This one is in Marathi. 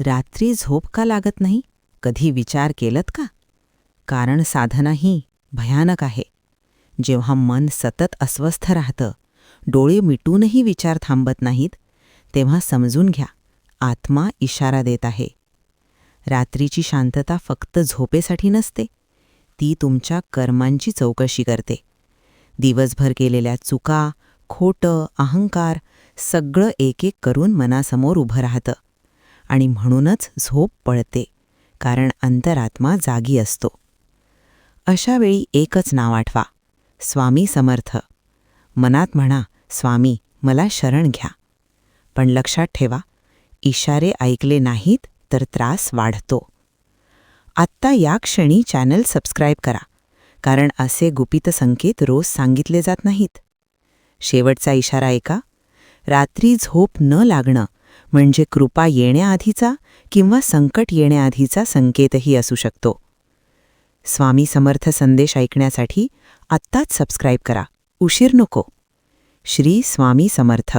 रात्री झोप का लागत नाही, कधी विचार केलत का? कारण साधना ही भयानक आहे. जेव्हा मन सतत अस्वस्थ राहतं, डोळे मिटूनही विचार थांबत नाहीत, तेव्हा समजून घ्या, आत्मा इशारा देत आहे. रात्रीची शांतता फक्त झोपेसाठी नसते, ती तुमच्या कर्मांची चौकशी करते. दिवसभर केलेल्या चुका, खोटं, अहंकार सगळं एक एक करून मनासमोर उभं राहतं. आणि म्हणूनच झोप पळते, कारण अंतरात्मा जागी असतो. अशा वेळी एकच नाव आठवा, स्वामी समर्थ. मनात म्हणा, स्वामी मला शरण घ्या. पण लक्षात ठेवा, इशारे ऐकले नाहीत तर त्रास वाढतो. आत्ता या क्षणी चॅनल सबस्क्राईब करा, कारण असे गुपित संकेत रोज सांगितले जात नाहीत. शेवटचा इशारा ऐका, रात्री झोप न लागणं म्हणजे कृपा येण्याआधीचा किंवा संकट येण्याआधीचा संकेतही असू शकतो. स्वामी समर्थ संदेश ऐकण्यासाठी आत्ताच सबस्क्राईब करा, उशीर नको. श्री स्वामी समर्थ.